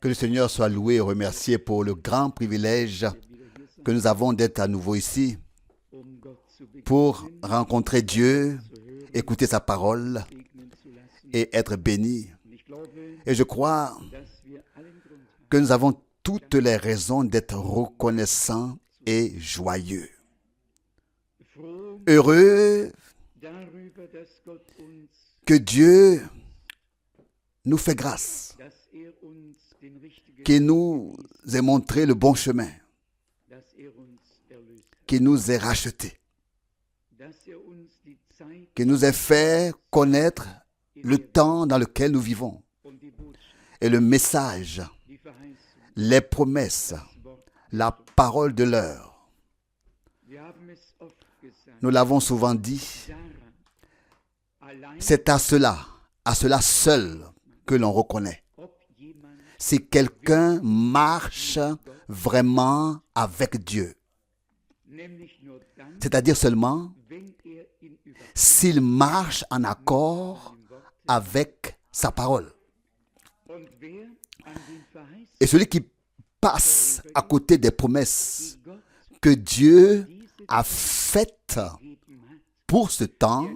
Que le Seigneur soit loué et remercié pour le grand privilège que nous avons d'être à nouveau ici pour rencontrer Dieu, écouter sa parole et être bénis. Et je crois que nous avons toutes les raisons d'être reconnaissants et joyeux. Heureux que Dieu nous fait grâce, qu'il nous ait montré le bon chemin, qu'il nous ait rachetés, qu'il nous ait fait connaître le temps dans lequel nous vivons et le message, les promesses, la parole de l'heure. Nous l'avons souvent dit, c'est à cela seul que l'on reconnaît si quelqu'un marche vraiment avec Dieu. C'est-à-dire seulement s'il marche en accord avec sa parole. Et celui qui passe à côté des promesses que Dieu a faites pour ce temps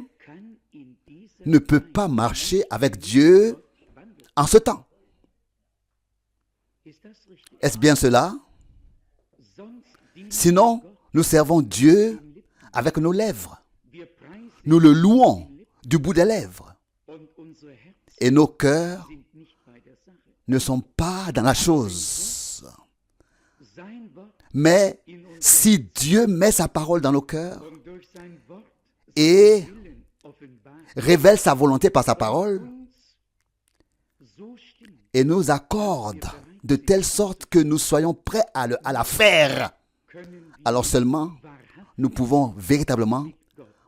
ne peut pas marcher avec Dieu en ce temps. Est-ce bien cela? Sinon, nous servons Dieu avec nos lèvres. Nous le louons du bout des lèvres. Et nos cœurs ne sont pas dans la chose. Mais si Dieu met sa parole dans nos cœurs et révèle sa volonté par sa parole et nous accorde de telle sorte que nous soyons prêts à la faire, alors seulement nous pouvons véritablement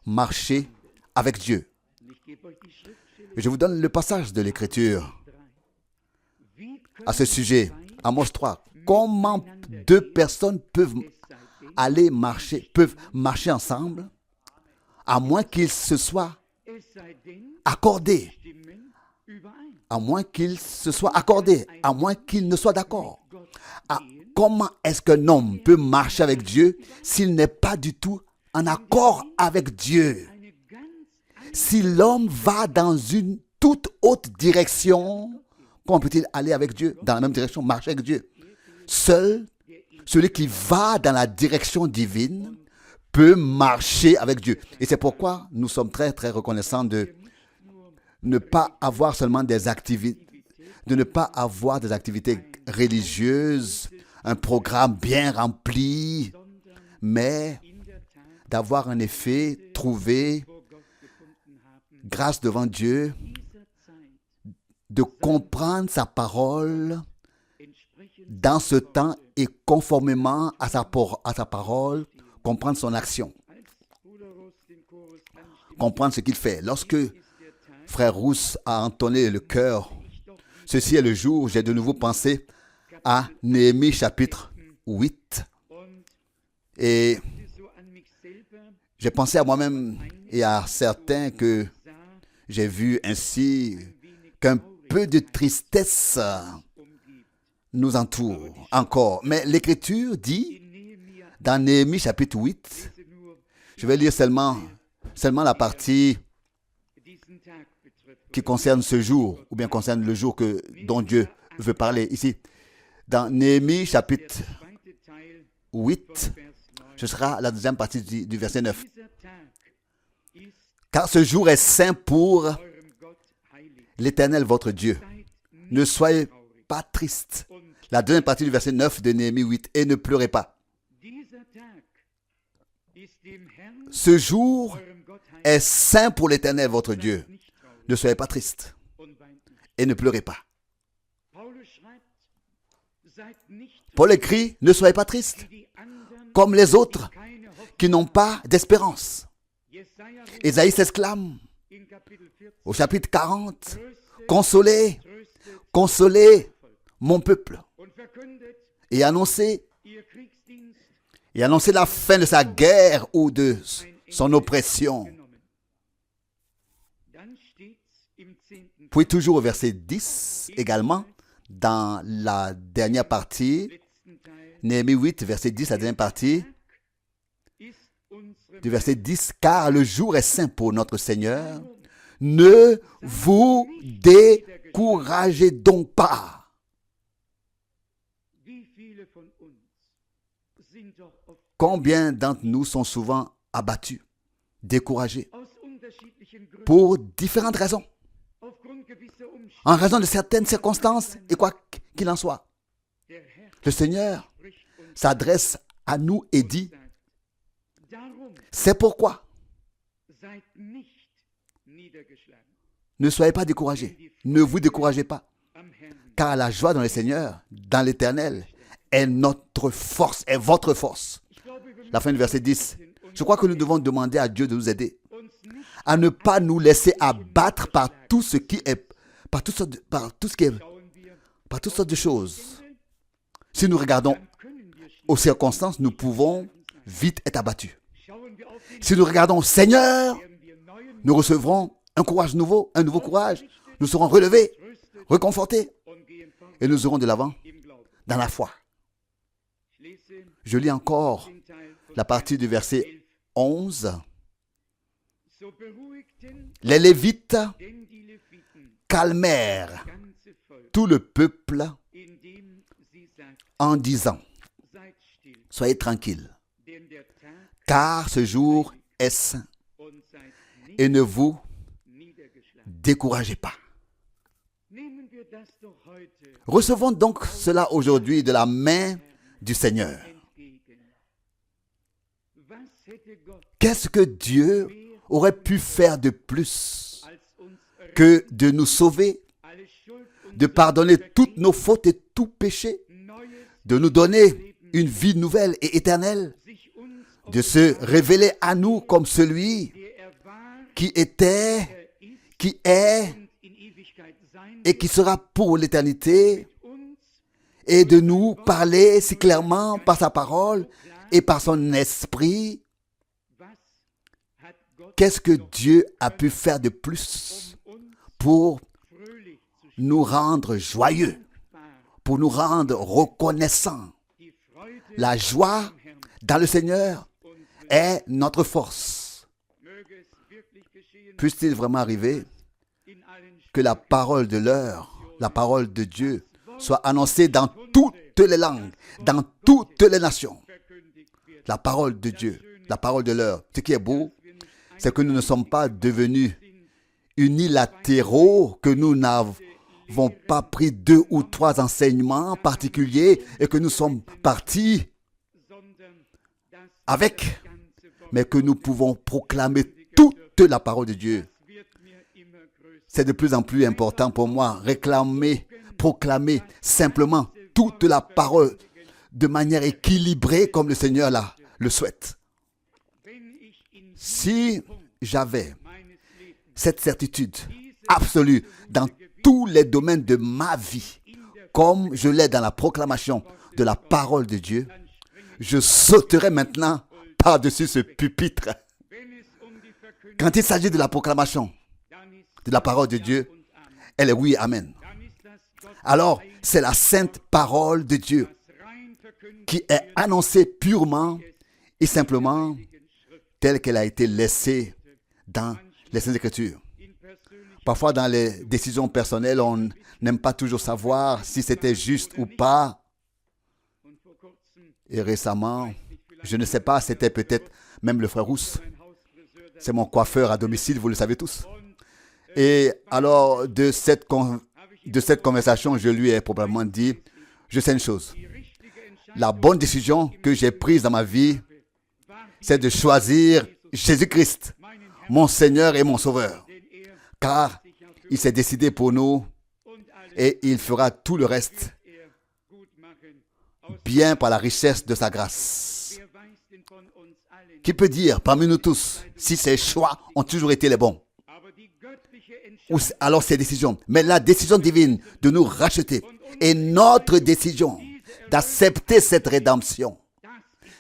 marcher avec Dieu. Je vous donne le passage de l'Écriture à ce sujet, Amos 3. Comment deux personnes peuvent marcher ensemble à moins qu'ils se soient accordés, à moins qu'ils ne soient d'accord. Comment est-ce qu'un homme peut marcher avec Dieu s'il n'est pas du tout en accord avec Dieu? Si l'homme va dans une toute autre direction, comment peut-il aller avec Dieu, dans la même direction, marcher avec Dieu? Seul celui qui va dans la direction divine peut marcher avec Dieu. Et c'est pourquoi nous sommes très, très reconnaissants de ne pas avoir seulement des activités, religieuses, un programme bien rempli, mais d'avoir en effet trouvé grâce devant Dieu, de comprendre sa parole dans ce temps et conformément à sa parole, comprendre son action, comprendre ce qu'il fait. Lorsque Frère Rousse a entonné le chœur, ceci est le jour où j'ai de nouveau pensé à Néhémie chapitre 8 et j'ai pensé à moi-même et à certains que j'ai vu ainsi qu'un peu de tristesse nous entoure encore. Mais l'Écriture dit, dans Néhémie chapitre 8, je vais lire seulement la partie qui concerne ce jour, ou bien concerne le jour dont Dieu veut parler ici. Dans Néhémie chapitre 8, ce sera la deuxième partie du verset 9. Car ce jour est saint pour l'Éternel votre Dieu. Ne soyez pas tristes. La deuxième partie du verset 9 de Néhémie 8. Et ne pleurez pas. Ce jour est saint pour l'Éternel votre Dieu. Ne soyez pas tristes. Et ne pleurez pas. Paul écrit, ne soyez pas tristes, comme les autres qui n'ont pas d'espérance. Ésaïe s'exclame au chapitre 40, consolez, consolez mon peuple, et annoncez la fin de sa guerre ou de son oppression. Puis toujours au verset 10 également, dans la dernière partie, Néhémie 8, verset 10, la dernière partie, du verset 10, car le jour est saint pour notre Seigneur, ne vous découragez donc pas. Combien d'entre nous sont souvent abattus, découragés, pour différentes raisons, en raison de certaines circonstances, et quoi qu'il en soit. Le Seigneur s'adresse à nous et dit, c'est pourquoi ne soyez pas découragés, ne vous découragez pas, car la joie dans le Seigneur, dans l'Éternel, est notre force, est votre force. La fin du verset 10. Je crois que nous devons demander à Dieu de nous aider à ne pas nous laisser abattre par tout ce qui est, par toutes sortes de choses. Si nous regardons aux circonstances, nous pouvons vite être abattus. Si nous regardons au Seigneur, nous recevrons un courage nouveau, un nouveau courage. Nous serons relevés, réconfortés et nous irons de l'avant dans la foi. Je lis encore la partie du verset 11. Les Lévites calmèrent tout le peuple en disant, soyez tranquilles, car ce jour est saint et ne vous découragez pas. Recevons donc cela aujourd'hui de la main du Seigneur. Qu'est-ce que Dieu aurait pu faire de plus que de nous sauver, de pardonner toutes nos fautes et tout péché, de nous donner une vie nouvelle et éternelle, de se révéler à nous comme celui qui était, qui est et qui sera pour l'éternité, et de nous parler si clairement par sa parole et par son esprit. Qu'est-ce que Dieu a pu faire de plus pour nous rendre joyeux, pour nous rendre reconnaissants? La joie dans le Seigneur est notre force. Puisse-t-il vraiment arriver que la parole de l'heure, la parole de Dieu, soit annoncée dans toutes les langues, dans toutes les nations. La parole de Dieu, la parole de l'heure. Ce qui est beau, c'est que nous ne sommes pas devenus unilatéraux, que nous n'avons pas pris 2 ou 3 enseignements particuliers et que nous sommes partis avec, mais que nous pouvons proclamer toute la parole de Dieu. C'est de plus en plus important pour moi, réclamer, proclamer simplement toute la parole de manière équilibrée comme le Seigneur le souhaite. Si j'avais cette certitude absolue dans tous les domaines de ma vie, comme je l'ai dans la proclamation de la parole de Dieu, je sauterais maintenant par-dessus ce pupitre. Quand il s'agit de la proclamation de la parole de Dieu, elle est oui, amen. Alors, c'est la sainte parole de Dieu qui est annoncée purement et simplement telle qu'elle a été laissée dans les Saintes Écritures. Parfois, dans les décisions personnelles, on n'aime pas toujours savoir si c'était juste ou pas. Et récemment, je ne sais pas, c'était peut-être même le frère Rousse. C'est mon coiffeur à domicile, vous le savez tous. Et alors, de cette conversation, je lui ai probablement dit, je sais une chose. La bonne décision que j'ai prise dans ma vie, c'est de choisir Jésus-Christ, mon Seigneur et mon Sauveur. Car il s'est décidé pour nous et il fera tout le reste bien par la richesse de sa grâce. Qui peut dire parmi nous tous si ses choix ont toujours été les bons? Ou alors ses décisions. Mais la décision divine de nous racheter et notre décision d'accepter cette rédemption,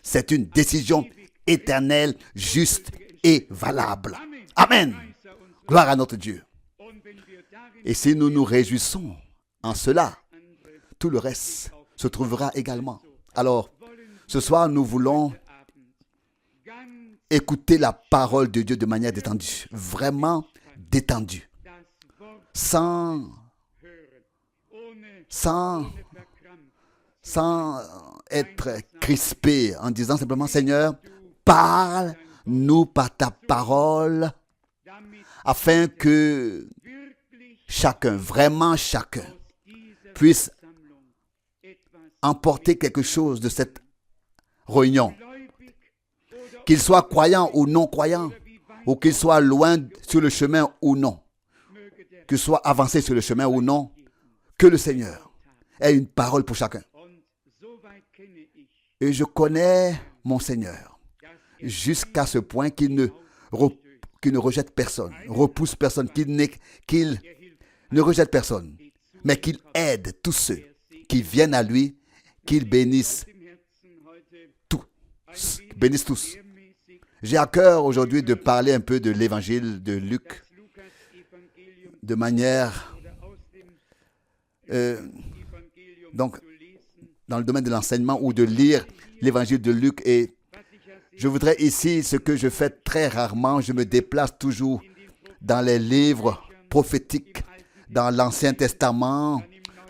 c'est une décision éternelle, juste et valable. Amen. Gloire à notre Dieu. Et si nous nous réjouissons en cela, tout le reste se trouvera également. Alors, ce soir, nous voulons écouter la parole de Dieu de manière détendue, vraiment détendue, sans être crispé, en disant simplement, Seigneur, parle-nous par ta parole, afin que chacun, vraiment chacun, puisse emporter quelque chose de cette réunion. Qu'il soit croyant ou non croyant, ou qu'il soit loin sur le chemin ou non, qu'il soit avancé sur le chemin ou non, que le Seigneur ait une parole pour chacun. Et je connais mon Seigneur jusqu'à ce point qu'il ne rejette personne, repousse personne, qu'il ne rejette personne, mais qu'il aide tous ceux qui viennent à lui, qu'il bénisse tous. J'ai à cœur aujourd'hui de parler un peu de l'évangile de Luc, de manière, donc, dans le domaine de l'enseignement ou de lire l'évangile de Luc. Et je voudrais ici, ce que je fais très rarement, je me déplace toujours dans les livres prophétiques, dans l'Ancien Testament,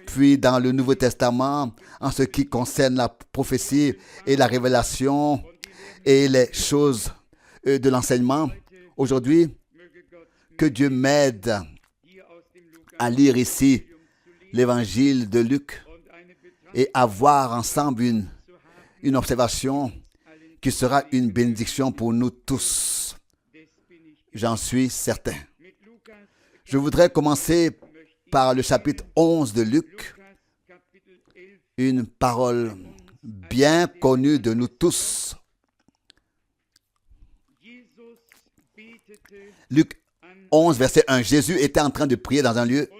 puis dans le Nouveau Testament, en ce qui concerne la prophétie et la révélation et les choses de l'enseignement. Aujourd'hui, que Dieu m'aide à lire ici l'évangile de Luc et avoir ensemble une observation qui sera une bénédiction pour nous tous. J'en suis certain. Je voudrais commencer par le chapitre 11 de Luc, une parole bien connue de nous tous. Luc 11, verset 1. Jésus était en train de prier dans un lieu,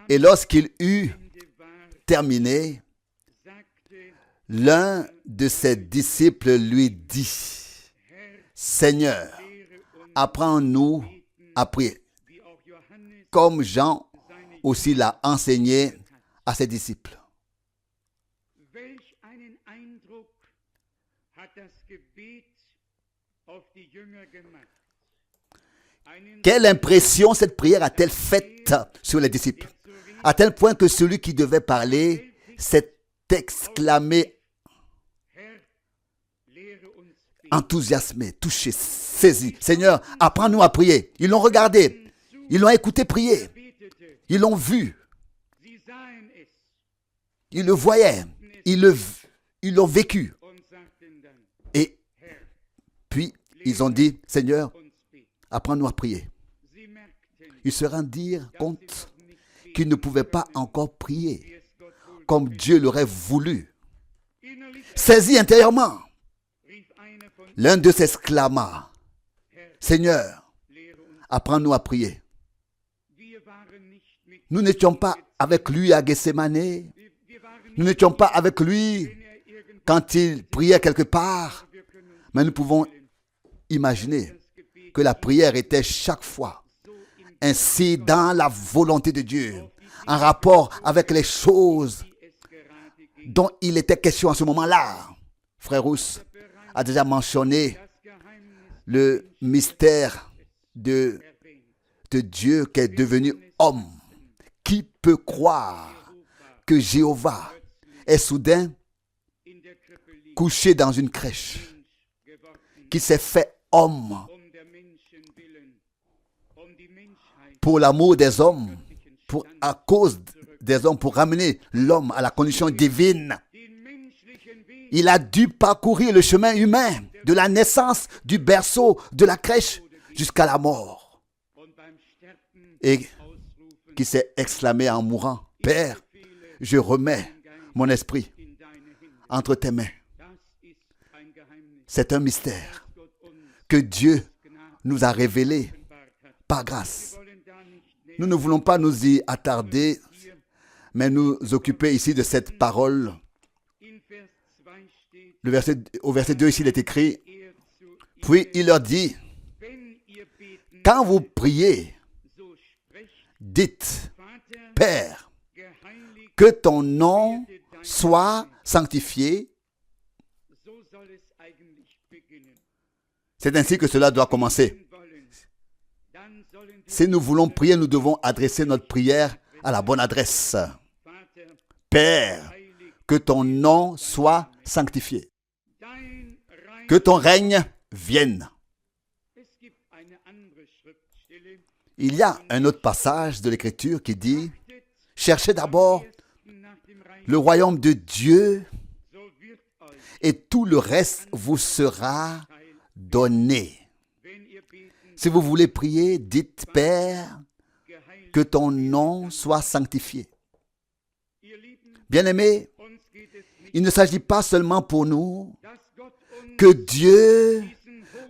et lorsqu'il eut terminé, l'un de ses disciples lui dit, « Seigneur, apprends-nous à prier, comme Jean aussi l'a enseigné à ses disciples. » Quelle impression cette prière a-t-elle faite sur les disciples? À tel point que celui qui devait parler s'est exclamé, enthousiasmé, touché, saisi. « Seigneur, apprends-nous à prier. » Ils l'ont regardé, ils l'ont écouté prier, ils l'ont vu, ils le voyaient, ils l'ont vécu. Et puis, ils ont dit, « Seigneur, apprends-nous à prier. » Ils se rendirent compte qu'ils ne pouvaient pas encore prier comme Dieu l'aurait voulu. Saisi intérieurement, l'un d'eux s'exclama, « Seigneur, apprends-nous à prier. » Nous n'étions pas avec lui à Gethsémane. Nous n'étions pas avec lui quand il priait quelque part. Mais nous pouvons imaginer que la prière était chaque fois ainsi dans la volonté de Dieu, en rapport avec les choses dont il était question à ce moment-là. Frère Rousse a déjà mentionné le mystère de Dieu qui est devenu homme. Qui peut croire que Jéhovah est soudain couché dans une crèche, qui s'est fait homme pour l'amour des hommes, à cause des hommes, pour ramener l'homme à la condition divine. Il a dû parcourir le chemin humain de la naissance, du berceau, de la crèche jusqu'à la mort. Et qui s'est exclamé en mourant, « Père, je remets mon esprit entre tes mains. » C'est un mystère que Dieu nous a révélé par grâce. Nous ne voulons pas nous y attarder, mais nous occuper ici de cette parole. Au verset 2, ici, il est écrit, « Puis il leur dit, quand vous priez, dites, Père, que ton nom soit sanctifié. C'est ainsi que cela doit commencer. Si nous voulons prier, nous devons adresser notre prière à la bonne adresse. Père, que ton nom soit sanctifié. Que ton règne vienne. Il y a un autre passage de l'Écriture qui dit, cherchez d'abord le royaume de Dieu et tout le reste vous sera donné. Si vous voulez prier, dites, Père, que ton nom soit sanctifié. Bien-aimés, il ne s'agit pas seulement pour nous que Dieu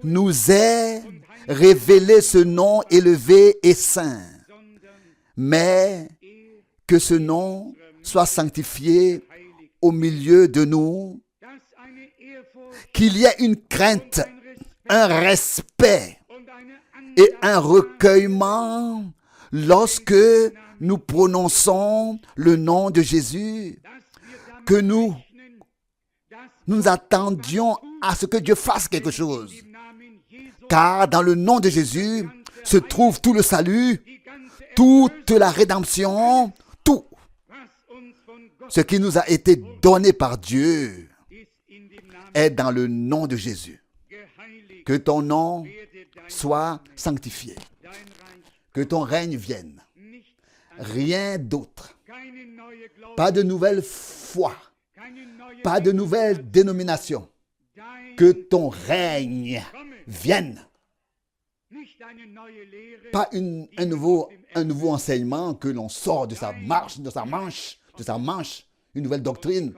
nous ait révélé ce nom élevé et saint, mais que ce nom soit sanctifié au milieu de nous, qu'il y ait une crainte, un respect et un recueillement lorsque nous prononçons le nom de Jésus, que nous attendions à ce que Dieu fasse quelque chose. Car dans le nom de Jésus se trouve tout le salut, toute la rédemption, tout ce qui nous a été donné par Dieu est dans le nom de Jésus. Que ton nom soit sanctifié. Que ton règne vienne. Rien d'autre. Pas de nouvelle foi. Pas de nouvelle dénomination. Que ton règne vienne. Pas un nouveau enseignement que l'on sort de sa manche, une nouvelle doctrine.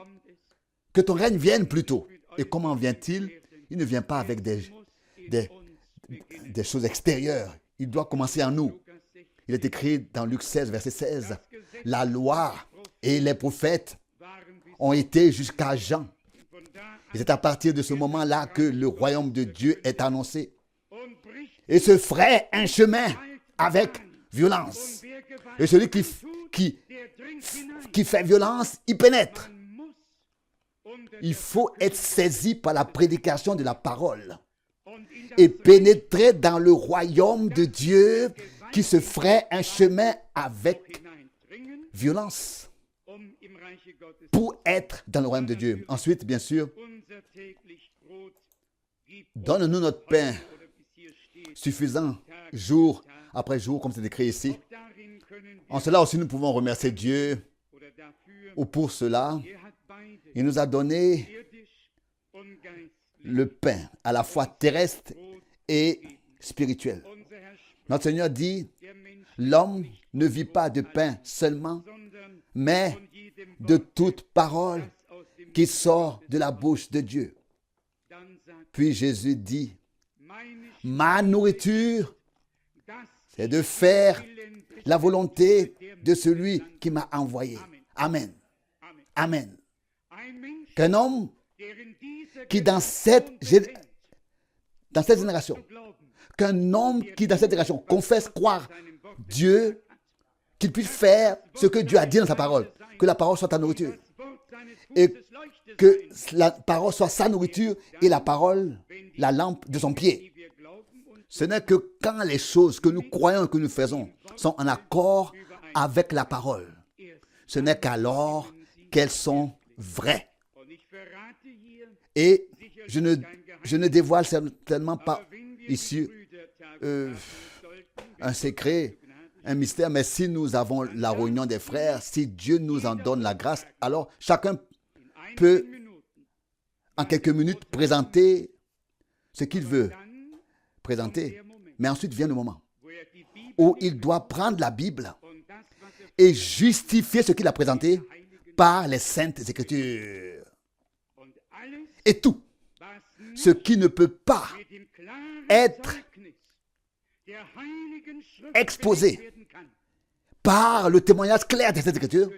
Que ton règne vienne plutôt. Et comment vient-il? Il ne vient pas avec des choses extérieures. Il doit commencer en nous. Il est écrit dans Luc 16, verset 16. La loi et les prophètes ont été jusqu'à Jean. Et c'est à partir de ce moment-là que le royaume de Dieu est annoncé. Et se ferait un chemin avec violence. Et celui qui fait violence, il pénètre. Il faut être saisi par la prédication de la parole et pénétrer dans le royaume de Dieu qui se ferait un chemin avec violence pour être dans le royaume de Dieu. Ensuite, bien sûr, donne-nous notre pain suffisant jour après jour, comme c'est écrit ici. En cela aussi, nous pouvons remercier Dieu ou pour cela. Il nous a donné le pain à la fois terrestre et spirituel. Notre Seigneur dit, l'homme ne vit pas de pain seulement, mais de toute parole qui sort de la bouche de Dieu. Puis Jésus dit, ma nourriture, c'est de faire la volonté de celui qui m'a envoyé. Amen. Amen. Qu'un homme qui dans cette génération, confesse croire Dieu, qu'il puisse faire ce que Dieu a dit dans sa parole, que la parole soit ta nourriture, et que la parole soit sa nourriture et la parole, la lampe de son pied. Ce n'est que quand les choses que nous croyons et que nous faisons sont en accord avec la parole, ce n'est qu'alors qu'elles sont vraies. Et je ne dévoile certainement pas ici un secret, un mystère, mais si nous avons la réunion des frères, si Dieu nous en donne la grâce, alors chacun peut en quelques minutes présenter ce qu'il veut présenter. Mais ensuite vient le moment où il doit prendre la Bible et justifier ce qu'il a présenté par les saintes Écritures. Et tout ce qui ne peut pas être exposé par le témoignage clair de cette Écriture,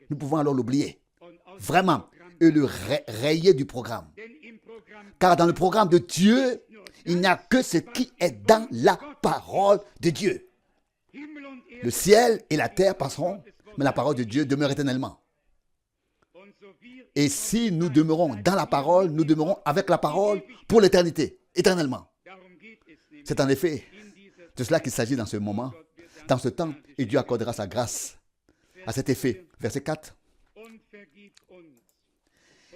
nous pouvons alors l'oublier. Vraiment. Et le rayer du programme. Car dans le programme de Dieu, il n'y a que ce qui est dans la parole de Dieu. Le ciel et la terre passeront, mais la parole de Dieu demeure éternellement. Et si nous demeurons dans la parole, nous demeurons avec la parole pour l'éternité, éternellement. C'est en effet de cela qu'il s'agit dans ce moment, dans ce temps, et Dieu accordera sa grâce à cet effet. Verset 4.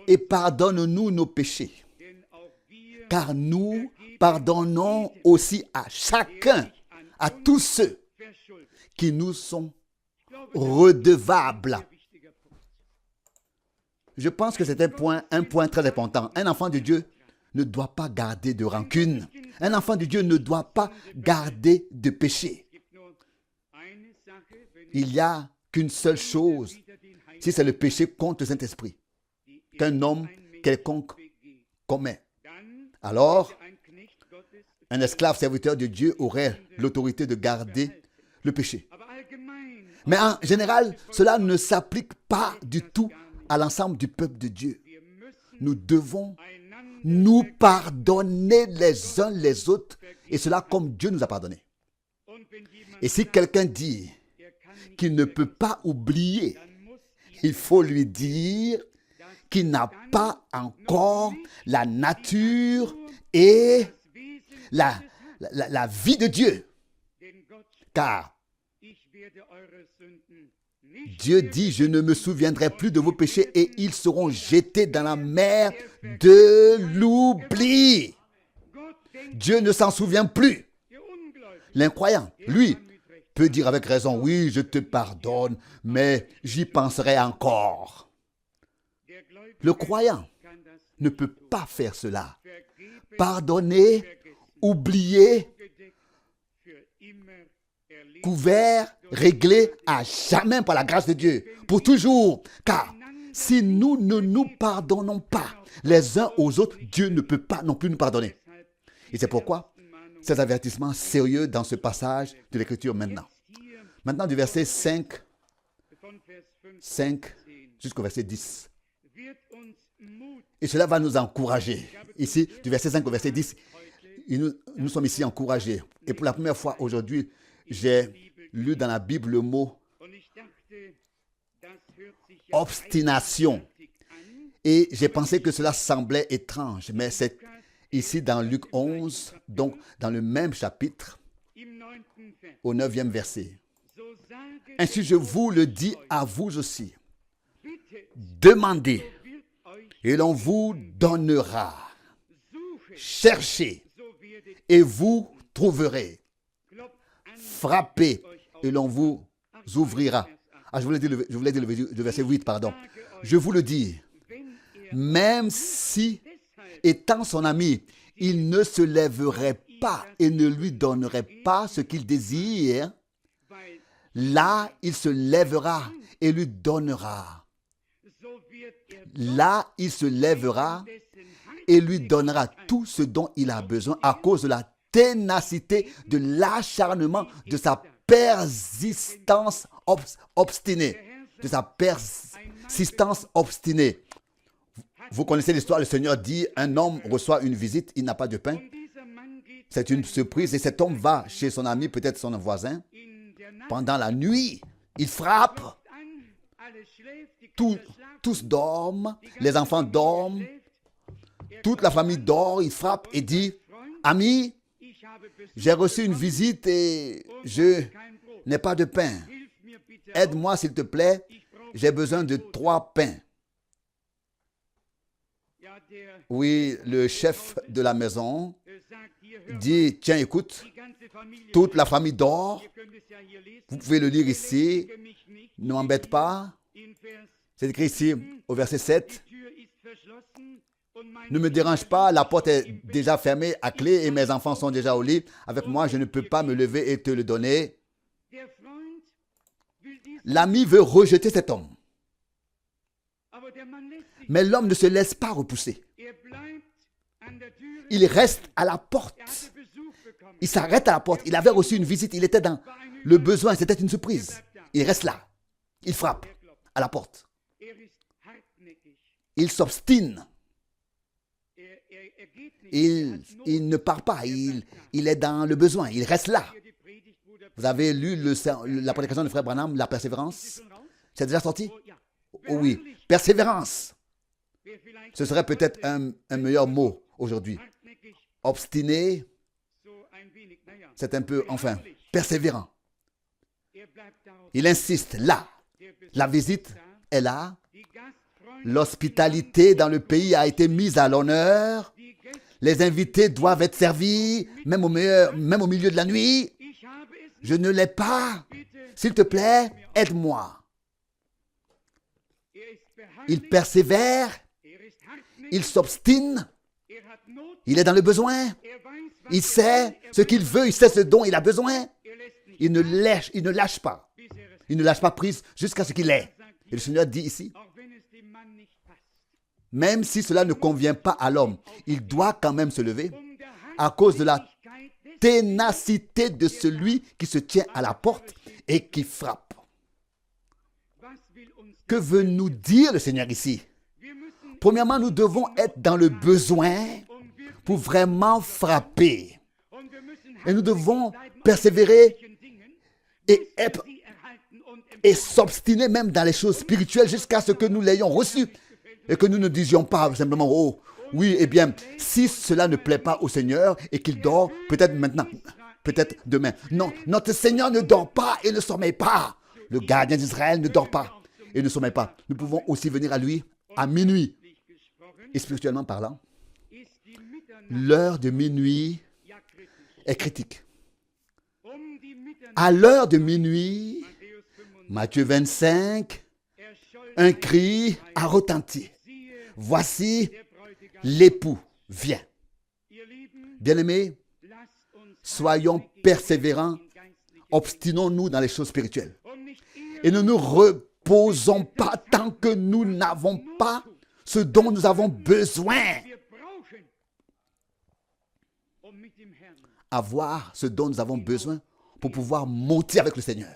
Et pardonne-nous nos péchés, car nous pardonnons aussi à chacun, à tous ceux qui nous sont redevables. Je pense que c'est un point très important. Un enfant de Dieu ne doit pas garder de rancune. Un enfant de Dieu ne doit pas garder de péché. Il n'y a qu'une seule chose, si c'est le péché contre le Saint-Esprit, qu'un homme quelconque commet. Alors, un esclave serviteur de Dieu aurait l'autorité de garder le péché. Mais en général, cela ne s'applique pas du tout à l'ensemble du peuple de Dieu. Nous devons nous pardonner les uns les autres, et cela comme Dieu nous a pardonné. Et si quelqu'un dit qu'il ne peut pas oublier, il faut lui dire qu'il n'a pas encore la nature et la vie de Dieu. Car Dieu dit, je ne me souviendrai plus de vos péchés et ils seront jetés dans la mer de l'oubli. Dieu ne s'en souvient plus. L'incroyant, lui, peut dire avec raison, oui, je te pardonne, mais j'y penserai encore. Le croyant ne peut pas faire cela. Pardonner, oublier, couvert, réglé à jamais par la grâce de Dieu, pour toujours. Car si nous ne nous pardonnons pas les uns aux autres, Dieu ne peut pas non plus nous pardonner. Et c'est pourquoi ces avertissements sérieux dans ce passage de l'Écriture maintenant. Maintenant du verset 5 jusqu'au verset 10. Et cela va nous encourager. Ici, du verset 5 au verset 10, nous sommes ici encouragés. Et pour la première fois aujourd'hui, j'ai lu dans la Bible le mot obstination. Et j'ai pensé que cela semblait étrange, mais c'est ici dans Luc 11, donc dans le même chapitre, au 9e verset. Ainsi je vous le dis à vous aussi. Demandez et l'on vous donnera. Cherchez et vous trouverez. Frappez et l'on vous ouvrira. Je voulais dire le verset 8, pardon. Je vous le dis, même si, étant son ami, il ne se lèverait pas et ne lui donnerait pas ce qu'il désire, là, il se lèvera et lui donnera. Là, il se lèvera et lui donnera tout ce dont il a besoin à cause de la ténacité, de l'acharnement, de sa persistance obstinée. De sa persistance obstinée. Vous connaissez l'histoire, le Seigneur dit, un homme reçoit une visite, il n'a pas de pain. C'est une surprise et cet homme va chez son ami, peut-être son voisin. Pendant la nuit, il frappe. Tous dorment, les enfants dorment, toute la famille dort, il frappe et dit, ami, j'ai reçu une visite et je n'ai pas de pain. Aide-moi s'il te plaît, j'ai besoin de 3 pains. Oui, le chef de la maison dit, tiens, écoute, toute la famille dort, vous pouvez le lire ici, ne m'embête pas. C'est écrit ici au verset 7. Ne me dérange pas, la porte est déjà fermée à clé et mes enfants sont déjà au lit. Avec moi, je ne peux pas me lever et te le donner. L'ami veut rejeter cet homme. Mais l'homme ne se laisse pas repousser. Il reste à la porte. Il s'arrête à la porte. Il avait reçu une visite. Il était dans le besoin. C'était une surprise. Il reste là. Il frappe à la porte. Il s'obstine. Il ne part pas. Il est dans le besoin. Il reste là. Vous avez lu la prédication de frère Branham, la persévérance? C'est déjà sorti? Oh oui, persévérance. Ce serait peut-être un meilleur mot aujourd'hui. Obstiné, c'est un peu, enfin, persévérant. Il insiste là. La visite est là. L'hospitalité dans le pays a été mise à l'honneur. Les invités doivent être servis, même au milieu de la nuit. Je ne l'ai pas. S'il te plaît, aide-moi. Il persévère. Il s'obstine. Il est dans le besoin. Il sait ce qu'il veut. Il sait ce dont il a besoin. Il ne lâche pas. Il ne lâche pas prise jusqu'à ce qu'il ait. Et le Seigneur dit ici, même si cela ne convient pas à l'homme, il doit quand même se lever à cause de la ténacité de celui qui se tient à la porte et qui frappe. Que veut nous dire le Seigneur ici? Premièrement, nous devons être dans le besoin pour vraiment frapper. Et nous devons persévérer et s'obstiner même dans les choses spirituelles jusqu'à ce que nous l'ayons reçu. Et que nous ne disions pas simplement, oh, oui, eh bien, si cela ne plaît pas au Seigneur et qu'il dort, peut-être maintenant, peut-être demain. Non, notre Seigneur ne dort pas et ne sommeille pas. Le gardien d'Israël ne dort pas et ne sommeille pas. Nous pouvons aussi venir à lui à minuit. Et spirituellement parlant, l'heure de minuit est critique. À l'heure de minuit, Matthieu 25, un cri a retenti. Voici, l'époux vient. Bien-aimés, soyons persévérants, obstinons-nous dans les choses spirituelles. Et ne nous reposons pas tant que nous n'avons pas ce dont nous avons besoin. Avoir ce dont nous avons besoin pour pouvoir monter avec le Seigneur,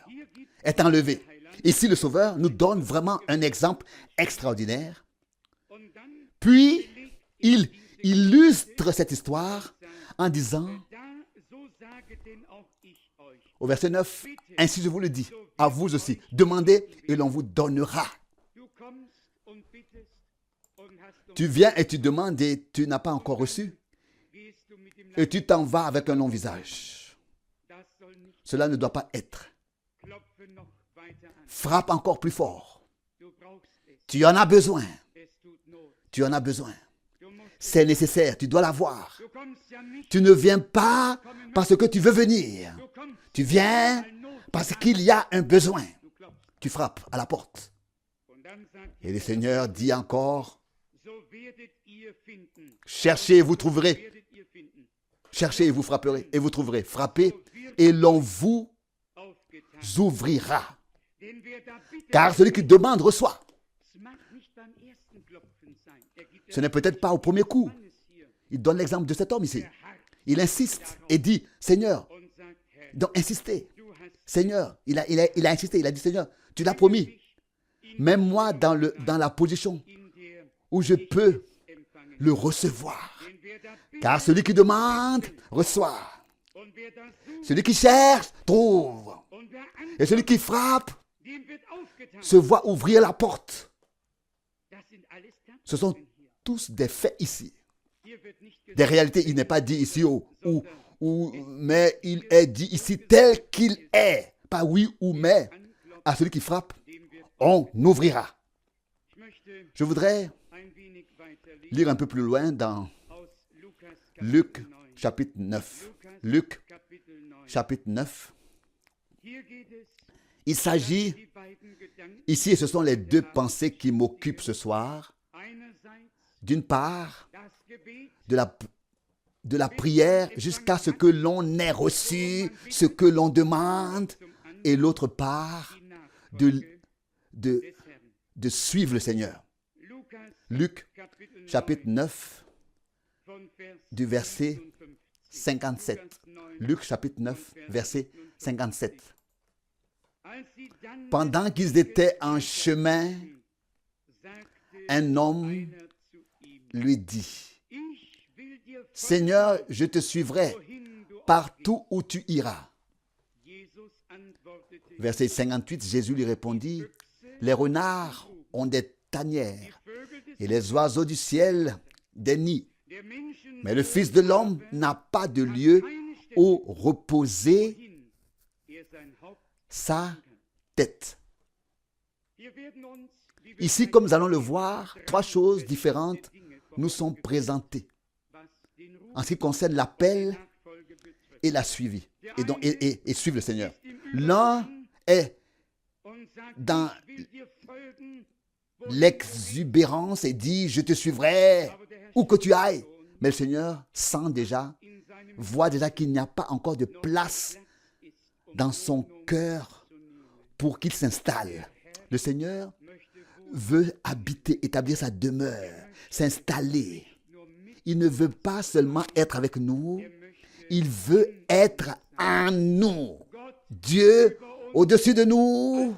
est enlevé. Ici, le Sauveur nous donne vraiment un exemple extraordinaire. Puis, il illustre cette histoire en disant, au verset 9, « Ainsi je vous le dis, à vous aussi, demandez et l'on vous donnera. » Tu viens et tu demandes et tu n'as pas encore reçu. Et tu t'en vas avec un long visage. Cela ne doit pas être. Frappe encore plus fort. Tu en as besoin. Tu en as besoin. C'est nécessaire, tu dois l'avoir. Tu ne viens pas parce que tu veux venir. Tu viens parce qu'il y a un besoin. Tu frappes à la porte. Et le Seigneur dit encore, cherchez et vous trouverez. Cherchez et vous frapperez, et vous trouverez. Frappez et l'on vous ouvrira. Car celui qui demande reçoit. Ce n'est peut-être pas au premier coup. Il donne l'exemple de cet homme ici. Il insiste et dit, Seigneur, donc insistez. Seigneur, il a insisté, il a dit, Seigneur, tu l'as promis. Même moi dans la position où je peux le recevoir. Car celui qui demande, reçoit. Celui qui cherche, trouve. Et celui qui frappe, se voit ouvrir la porte. Ce sont tous des faits ici. Des réalités, il n'est pas dit ici mais il est dit ici tel qu'il est. Pas oui ou mais. À celui qui frappe, on ouvrira. Je voudrais lire un peu plus loin dans Luc chapitre 9. Luc chapitre 9. Il s'agit ici, et ce sont les deux pensées qui m'occupent ce soir. D'une part, de la prière jusqu'à ce que l'on ait reçu ce que l'on demande, et l'autre part, de suivre le Seigneur. Luc chapitre 9, du verset 57. Luc chapitre 9, verset 57. Pendant qu'ils étaient en chemin, un homme lui dit, Seigneur, je te suivrai partout où tu iras. Verset 58, Jésus lui répondit, les renards ont des tanières et les oiseaux du ciel des nids. Mais le Fils de l'homme n'a pas de lieu où reposer sa tête. Ici, comme nous allons le voir, trois choses différentes nous sont présentées en ce qui concerne l'appel et la suivi, et suivre le Seigneur. L'un est dans l'exubérance et dit, je te suivrai où que tu ailles. Mais le Seigneur sent déjà, voit déjà qu'il n'y a pas encore de place dans son cœur pour qu'il s'installe. Le Seigneur veut habiter, établir sa demeure, s'installer. Il ne veut pas seulement être avec nous, il veut être en nous. Dieu au-dessus de nous,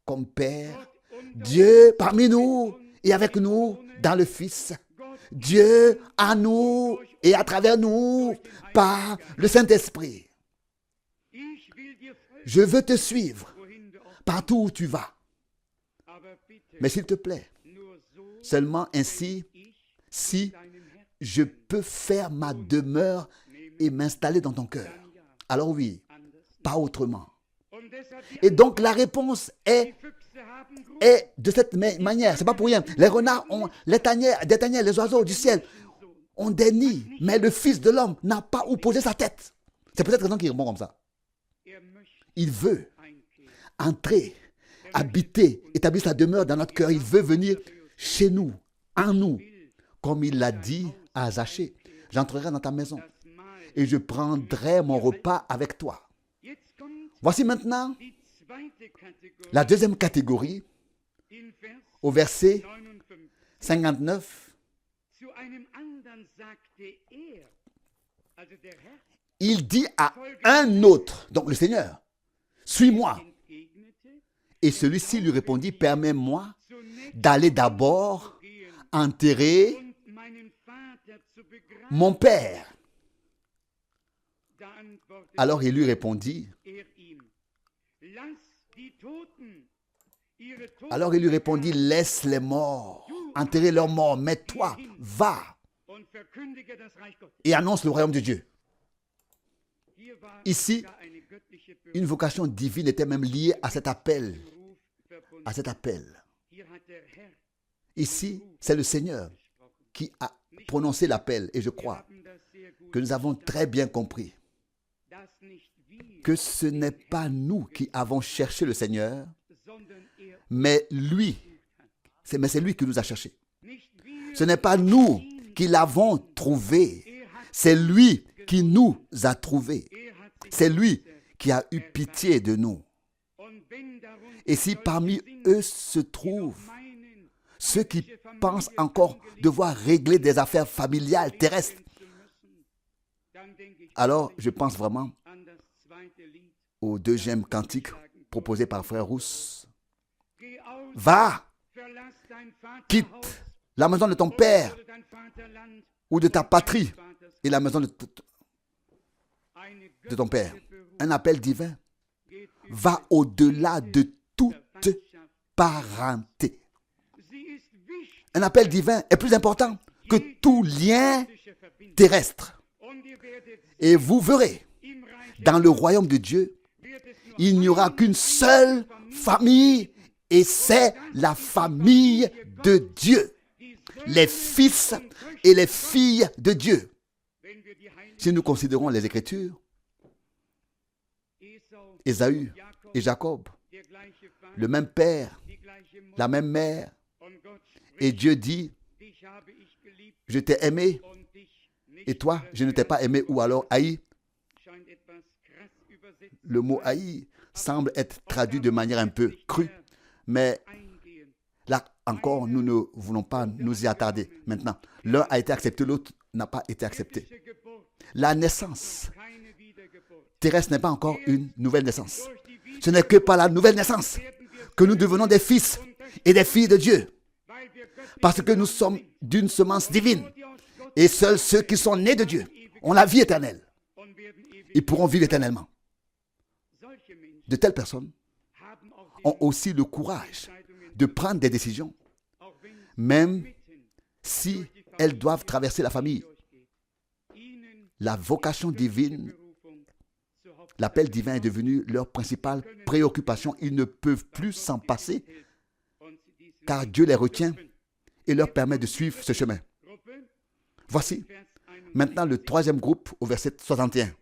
comme Père. Dieu parmi nous et avec nous dans le Fils. Dieu en nous et à travers nous par le Saint-Esprit. Je veux te suivre partout où tu vas. Mais s'il te plaît, seulement ainsi, si je peux faire ma demeure et m'installer dans ton cœur. Alors oui, pas autrement. Et donc la réponse est de cette manière. C'est pas pour rien. Les renards ont des tanières, les oiseaux du ciel ont des nids, mais le Fils de l'homme n'a pas où poser sa tête. C'est peut-être raison qu'il répond comme ça. Il veut entrer, habiter, établir sa demeure dans notre cœur. Il veut venir chez nous, en nous, comme il l'a dit à Zachée. J'entrerai dans ta maison et je prendrai mon repas avec toi. Voici maintenant la deuxième catégorie au verset 59. Il dit à un autre, donc le Seigneur, suis-moi. Et celui-ci lui répondit, permets-moi d'aller d'abord enterrer mon père. Alors il lui répondit, laisse les morts, enterrer leurs morts, mais toi, va et annonce le royaume de Dieu. Ici, une vocation divine était même liée à cet appel. À cet appel. Ici, c'est le Seigneur qui a prononcé l'appel. Et je crois que nous avons très bien compris que ce n'est pas nous qui avons cherché le Seigneur, mais c'est lui qui nous a cherchés. Ce n'est pas nous qui l'avons trouvé, c'est lui qui nous a trouvés. C'est lui qui a eu pitié de nous. Et si parmi eux se trouvent ceux qui pensent encore devoir régler des affaires familiales terrestres, alors je pense vraiment au deuxième cantique proposé par Frère Rousse. Va, quitte la maison de ton père ou de ta patrie et la maison de ton père. Un appel divin va au-delà de toute parenté. Un appel divin est plus important que tout lien terrestre. Et vous verrez, dans le royaume de Dieu, il n'y aura qu'une seule famille, et c'est la famille de Dieu. Les fils et les filles de Dieu. Si nous considérons les Écritures, Ésaü et Jacob, le même père, la même mère, et Dieu dit, je t'ai aimé, et toi, je ne t'ai pas aimé, ou alors haï. Le mot haï semble être traduit de manière un peu crue, mais là encore, nous ne voulons pas nous y attarder. Maintenant, l'un a été accepté, l'autre n'a pas été accepté. La naissance terrestre n'est pas encore une nouvelle naissance. Ce n'est que par la nouvelle naissance que nous devenons des fils et des filles de Dieu. Parce que nous sommes d'une semence divine. Et seuls ceux qui sont nés de Dieu ont la vie éternelle. Ils pourront vivre éternellement. de telles personnes ont aussi le courage de prendre des décisions, même si elles doivent traverser la famille. La vocation divine, l'appel divin est devenu leur principale préoccupation. Ils ne peuvent plus s'en passer car Dieu les retient et leur permet de suivre ce chemin. Voici maintenant le troisième groupe au verset 61.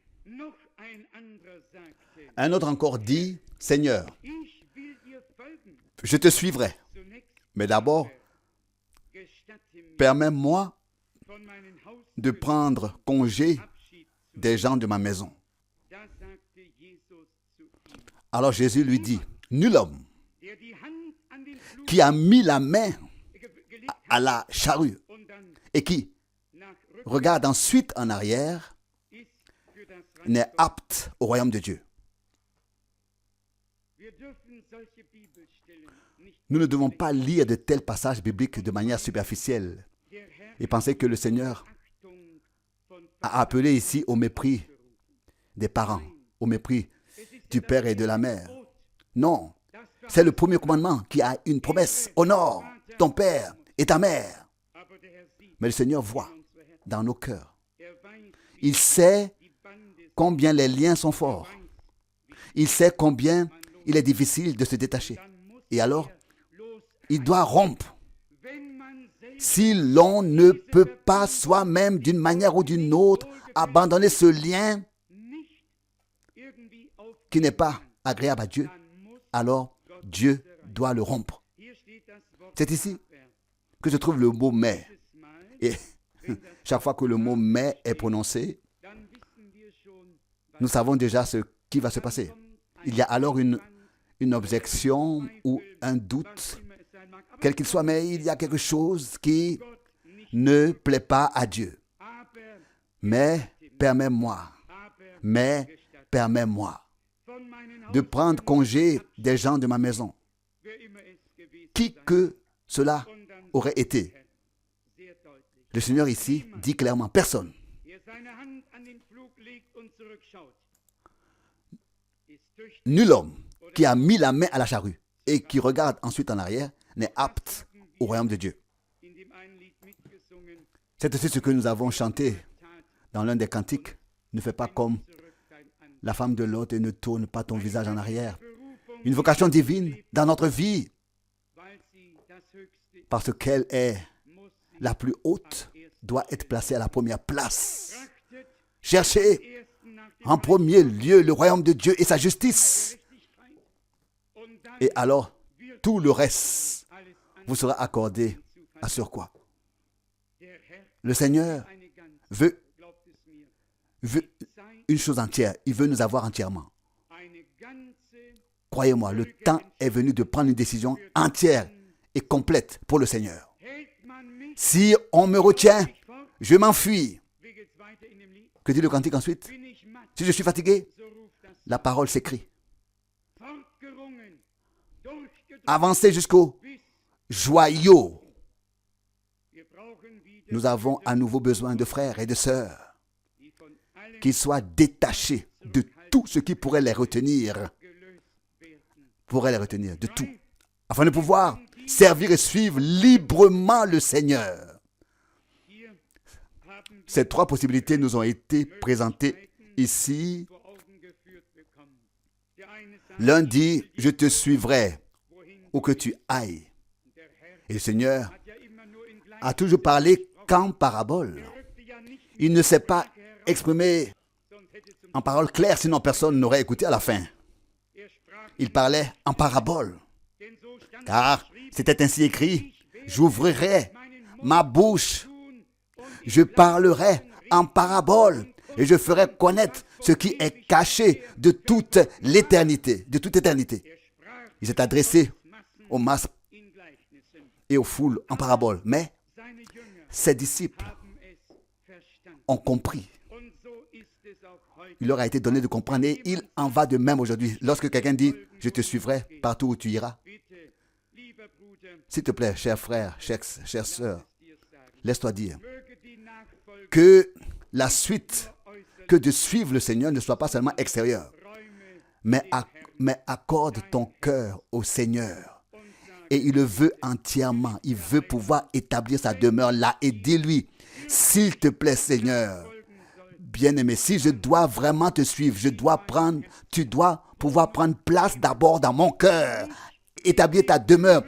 Un autre encore dit, « Seigneur, je te suivrai, mais d'abord, permets-moi de prendre congé des gens de ma maison. » Alors Jésus lui dit, « Nul homme qui a mis la main à la charrue et qui regarde ensuite en arrière n'est apte au royaume de Dieu. » Nous ne devons pas lire de tels passages bibliques de manière superficielle et penser que le Seigneur a appelé ici au mépris des parents, au mépris du père et de la mère. Non, c'est le premier commandement qui a une promesse. Honore ton père et ta mère. Mais le Seigneur voit dans nos cœurs. Il sait combien les liens sont forts. Il sait combien il est difficile de se détacher. Et alors, il doit rompre. Si l'on ne peut pas soi-même, d'une manière ou d'une autre, abandonner ce lien qui n'est pas agréable à Dieu, alors Dieu doit le rompre. C'est ici que se trouve le mot « mais ». Et chaque fois que le mot « mais » est prononcé, nous savons déjà ce qui va se passer. Il y a alors une objection ou un doute, quel qu'il soit, mais il y a quelque chose qui ne plaît pas à Dieu. Mais permets-moi de prendre congé des gens de ma maison, qui que cela aurait été. Le Seigneur ici dit clairement, personne. Nul homme qui a mis la main à la charrue et qui regarde ensuite en arrière n'est apte au royaume de Dieu. C'est aussi ce que nous avons chanté dans l'un des cantiques. Ne fais pas comme la femme de Lot et ne tourne pas ton visage en arrière. Une vocation divine dans notre vie, parce qu'elle est la plus haute, doit être placée à la première place. Cherchez en premier lieu le royaume de Dieu et sa justice. Et alors, tout le reste vous sera accordé à sur quoi? Le Seigneur veut une chose entière. Il veut nous avoir entièrement. Croyez-moi, le temps est venu de prendre une décision entière et complète pour le Seigneur. Si on me retient, je m'enfuis. Que dit le cantique ensuite? Si je suis fatigué, la parole s'écrit. Avancez jusqu'au joyau. Nous avons à nouveau besoin de frères et de sœurs qui soient détachés de tout ce qui pourrait les retenir. De tout. Afin de pouvoir servir et suivre librement le Seigneur. Ces trois possibilités nous ont été présentées ici. L'un dit, je te suivrai où que tu ailles. Et le Seigneur a toujours parlé qu'en parabole. Il ne s'est pas exprimé en paroles claires, sinon personne n'aurait écouté à la fin. Il parlait en parabole. Car c'était ainsi écrit, j'ouvrirai ma bouche, je parlerai en parabole et je ferai connaître ce qui est caché de toute l'éternité. Il s'est adressé aux masses et aux foules en parabole. Mais ses disciples ont compris. Il leur a été donné de comprendre et il en va de même aujourd'hui. Lorsque quelqu'un dit, je te suivrai partout où tu iras. S'il te plaît, cher frère, chère sœur, laisse-toi dire que la suite, que de suivre le Seigneur ne soit pas seulement extérieure, mais accorde ton cœur au Seigneur. Et il le veut entièrement. Il veut pouvoir établir sa demeure là. Et dis-lui, s'il te plaît Seigneur, bien-aimé, si je dois vraiment te suivre, tu dois pouvoir prendre place d'abord dans mon cœur. Établir ta demeure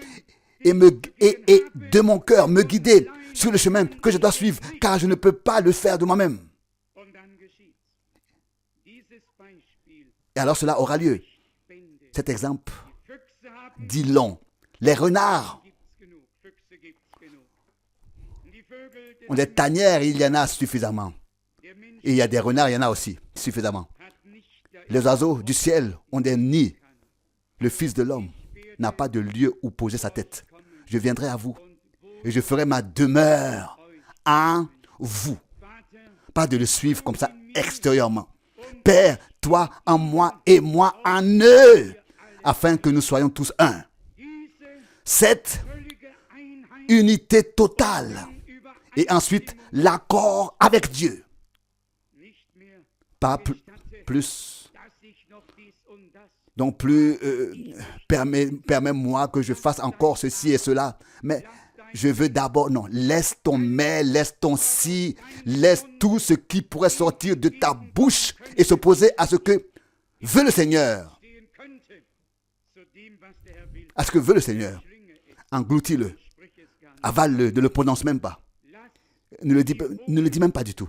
et de mon cœur me guider sur le chemin que je dois suivre, car je ne peux pas le faire de moi-même. Et alors cela aura lieu. Cet exemple dit long. Les renards ont des tanières, il y en a suffisamment. Et il y a des renards, il y en a aussi suffisamment. Les oiseaux du ciel ont des nids. Le Fils de l'homme n'a pas de lieu où poser sa tête. Je viendrai à vous et je ferai ma demeure en vous. Pas de le suivre comme ça extérieurement. Père, toi en moi et moi en eux, afin que nous soyons tous un. Cette unité totale et ensuite l'accord avec Dieu. Pas plus. Donc plus, permets-moi que je fasse encore ceci et cela. Mais je veux d'abord, non, laisse ton mais, laisse ton si, laisse tout ce qui pourrait sortir de ta bouche et s'opposer à ce que veut le Seigneur. À ce que veut le Seigneur. Engloutis-le. Avale-le, ne le prononce même pas. Ne le dis même pas du tout.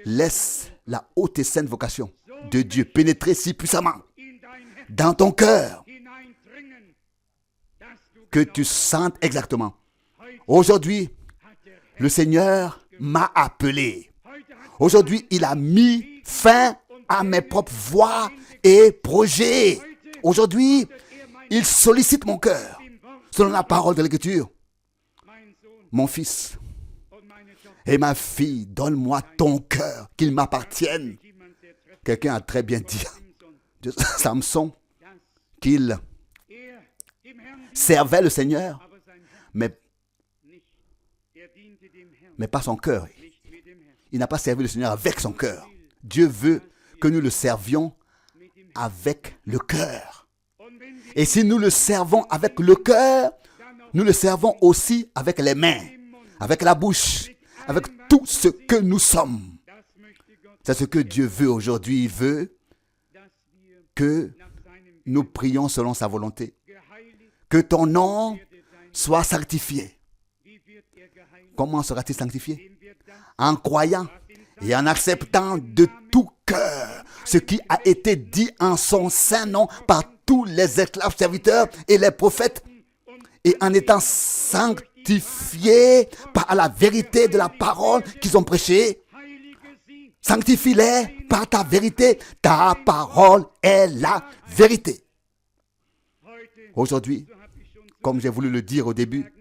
Laisse la haute et sainte vocation de Dieu pénétrer si puissamment dans ton cœur que tu sentes exactement. Aujourd'hui, le Seigneur m'a appelé. Aujourd'hui, il a mis fin à mes propres voies et projets. Aujourd'hui, il sollicite mon cœur selon la parole de l'Écriture. Mon fils et ma fille, donne-moi ton cœur, qu'il m'appartienne. Quelqu'un a très bien dit de Samson qu'il servait le Seigneur, mais pas son cœur. Il n'a pas servi le Seigneur avec son cœur. Dieu veut que nous le servions avec le cœur. Et si nous le servons avec le cœur, nous le servons aussi avec les mains, avec la bouche, avec tout ce que nous sommes. C'est ce que Dieu veut aujourd'hui. Il veut que nous prions selon sa volonté. Que ton nom soit sanctifié. Comment sera-t-il sanctifié? En croyant et en acceptant de tout cœur ce qui a été dit en son saint nom par tous les esclaves serviteurs et les prophètes, et en étant sanctifiés par la vérité de la parole qu'ils ont prêchée. Sanctifie-les par ta vérité. Ta parole est la vérité. Aujourd'hui, comme j'ai voulu le dire au début,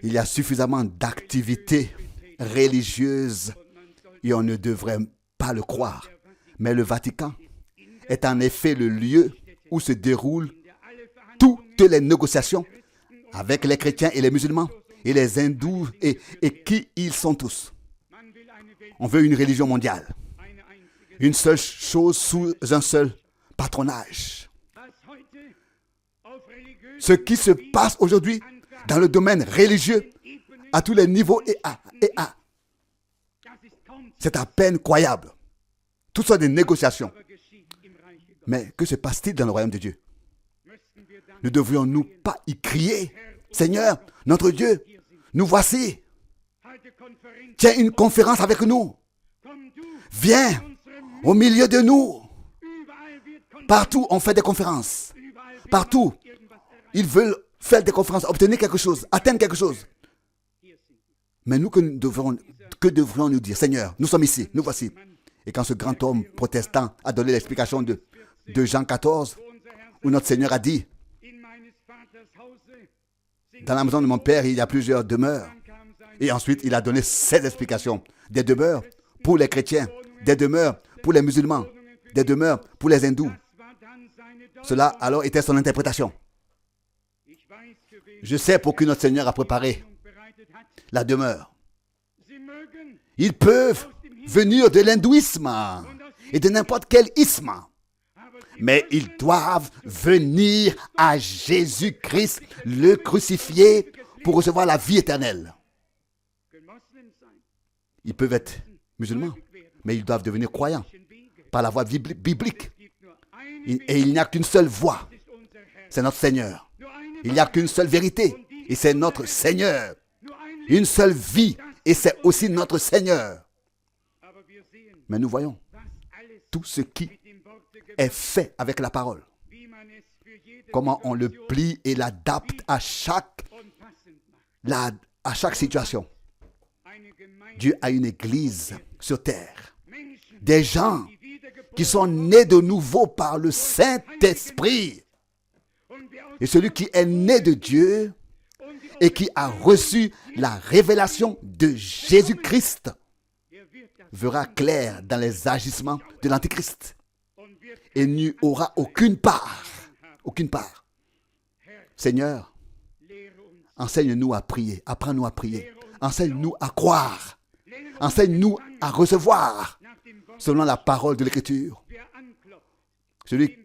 il y a suffisamment d'activités religieuses et on ne devrait pas le croire. Mais le Vatican est en effet le lieu où se déroulent toutes les négociations avec les chrétiens et les musulmans et les hindous et qui ils sont tous. On veut une religion mondiale. Une seule chose sous un seul patronage. Ce qui se passe aujourd'hui dans le domaine religieux à tous les niveaux c'est à peine croyable. Tout ça des négociations. Mais que se passe-t-il dans le royaume de Dieu? Ne devrions-nous pas y crier, Seigneur, notre Dieu, nous voici. Tiens une conférence avec nous. Viens au milieu de nous. Partout, on fait des conférences. Partout, ils veulent faire des conférences, obtenir quelque chose, atteindre quelque chose. Mais nous, que devrions-nous dire? Seigneur, nous sommes ici, nous voici. Et quand ce grand homme protestant a donné l'explication de Jean 14, où notre Seigneur a dit, dans la maison de mon Père, il y a plusieurs demeures. Et ensuite, il a donné 16 explications. Des demeures pour les chrétiens, des demeures pour les musulmans, des demeures pour les hindous. Cela, alors, était son interprétation. Je sais pour qui notre Seigneur a préparé la demeure. Ils peuvent venir de l'hindouisme et de n'importe quel isthme. Mais ils doivent venir à Jésus-Christ, le crucifié, pour recevoir la vie éternelle. Ils peuvent être musulmans, mais ils doivent devenir croyants par la voie biblique. Et il n'y a qu'une seule voie, c'est notre Seigneur. Il n'y a qu'une seule vérité, et c'est notre Seigneur. Une seule vie, et c'est aussi notre Seigneur. Mais nous voyons tout ce qui est fait avec la parole. Comment on le plie et l'adapte à chaque situation. Dieu a une église sur terre. Des gens qui sont nés de nouveau par le Saint-Esprit. Et celui qui est né de Dieu et qui a reçu la révélation de Jésus-Christ verra clair dans les agissements de l'Antichrist. Et n'y aura aucune part. Aucune part. Seigneur, enseigne-nous à prier. Apprends-nous à prier. Enseigne-nous à croire. Enseigne-nous à recevoir selon la parole de l'Écriture. Celui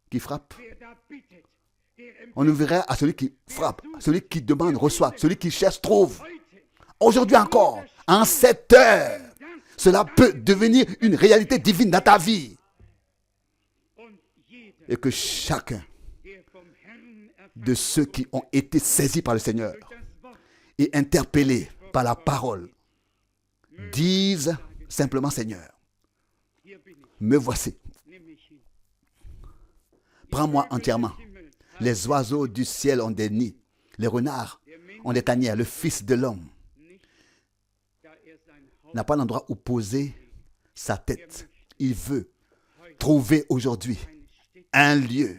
qui frappe, on nous verra à celui qui frappe. Celui qui demande reçoit. Celui qui cherche trouve. Aujourd'hui encore, en cette heure, cela peut devenir une réalité divine dans ta vie. Et que chacun de ceux qui ont été saisis par le Seigneur et interpellés par la parole disent simplement: Seigneur, me voici. Prends-moi entièrement. Les oiseaux du ciel ont des nids. Les renards ont des tanières. Le Fils de l'homme n'a pas d'endroit où poser sa tête. Il veut trouver aujourd'hui un lieu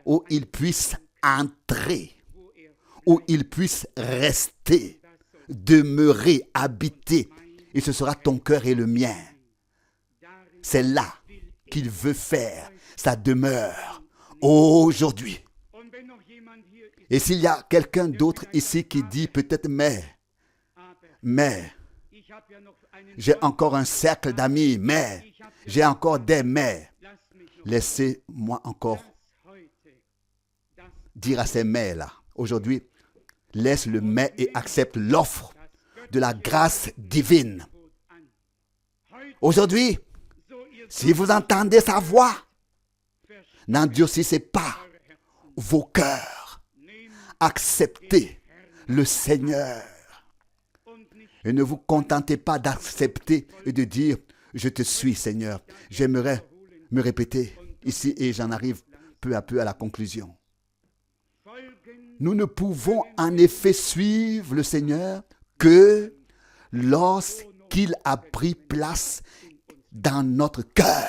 où il puisse entrer, où il puisse rester, demeurer, habiter. Et ce sera ton cœur et le mien. C'est là qu'il veut faire sa demeure aujourd'hui. Et s'il y a quelqu'un d'autre ici qui dit peut-être mais, j'ai encore un cercle d'amis, mais, j'ai encore des mais, laissez-moi encore dire à ces mais-là, aujourd'hui, laisse le mais et accepte l'offre de la grâce divine. Aujourd'hui, si vous entendez sa voix, n'endurcissez pas vos cœurs. Acceptez le Seigneur. Et ne vous contentez pas d'accepter et de dire: je te suis, Seigneur. J'aimerais me répéter ici et j'en arrive peu à peu à la conclusion. Nous ne pouvons en effet suivre le Seigneur que lorsqu'il a pris place dans notre cœur.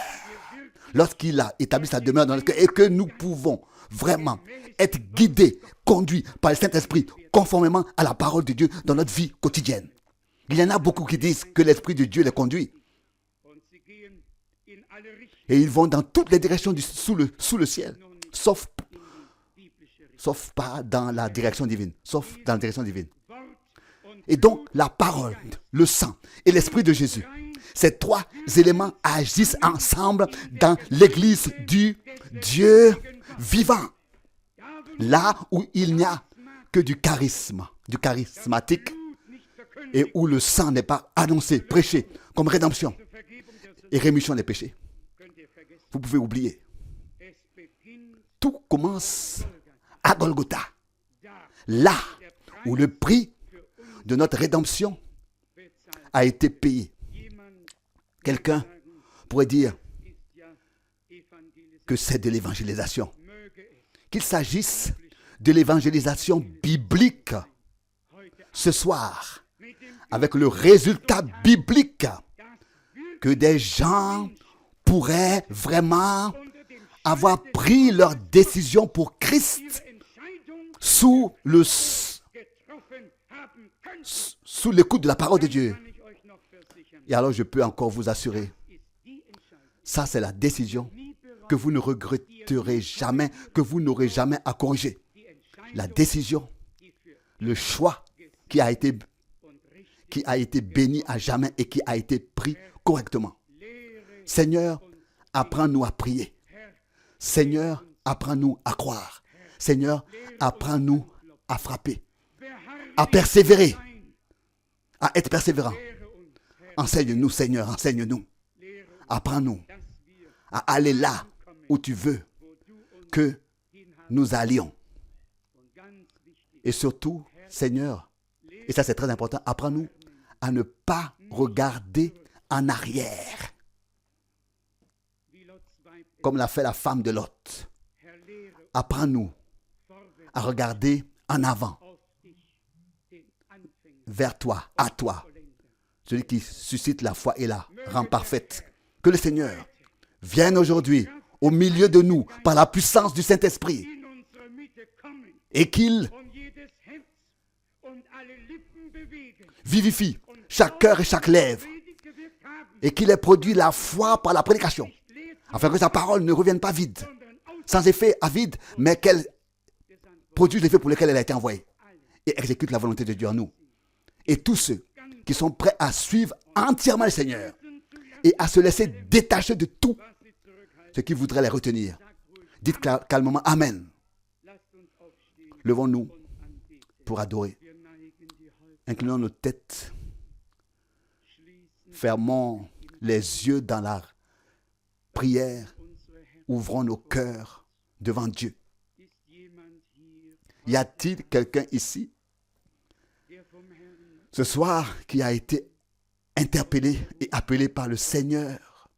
Lorsqu'il a établi sa demeure dans notre cœur et que nous pouvons vraiment être guidés, conduits par le Saint-Esprit conformément à la parole de Dieu dans notre vie quotidienne. Il y en a beaucoup qui disent que l'Esprit de Dieu les conduit. Et ils vont dans toutes les directions sous le ciel, sauf pas dans la direction divine. Sauf dans la direction divine. Et donc, la parole, le sang et l'Esprit de Jésus, ces trois éléments agissent ensemble dans l'Église du Dieu vivant. Là où il n'y a que du charismatique, et où le sang n'est pas annoncé, prêché comme rédemption et rémission des péchés. Vous pouvez oublier. Tout commence à Golgotha. Là où le prix de notre rédemption a été payé. Quelqu'un pourrait dire que c'est de l'évangélisation. Qu'il s'agisse de l'évangélisation biblique ce soir, avec le résultat biblique que des gens pourraient vraiment avoir pris leur décision pour Christ sous l'écoute de la parole de Dieu. Et alors je peux encore vous assurer, ça c'est la décision que vous ne regretterez jamais, que vous n'aurez jamais à corriger. La décision, le choix qui a été béni à jamais et qui a été pris correctement. Seigneur, apprends-nous à prier. Seigneur, apprends-nous à croire. Seigneur, apprends-nous à frapper, à persévérer, à être persévérant. Enseigne-nous, Seigneur, enseigne-nous. Apprends-nous à aller là où tu veux que nous allions. Et surtout, Seigneur, et ça c'est très important, apprends-nous à ne pas regarder en arrière, comme l'a fait la femme de Lot. Apprends-nous à regarder en avant, vers toi, à toi, celui qui suscite la foi et la rend parfaite. Que le Seigneur vienne aujourd'hui au milieu de nous par la puissance du Saint-Esprit et qu'il vivifie chaque cœur et chaque lèvre et qu'il ait produit la foi par la prédication, afin que sa parole ne revienne pas vide, sans effet à vide, mais qu'elle produise l'effet pour lequel elle a été envoyée et exécute la volonté de Dieu en nous. Et tous ceux qui sont prêts à suivre entièrement le Seigneur et à se laisser détacher de tout ce qui voudrait les retenir. Dites calmement Amen. Levons-nous pour adorer. Inclinons nos têtes. Fermons les yeux dans la prière. Ouvrons nos cœurs devant Dieu. Y a-t-il quelqu'un ici ce soir qui a été interpellé et appelé par le Seigneur?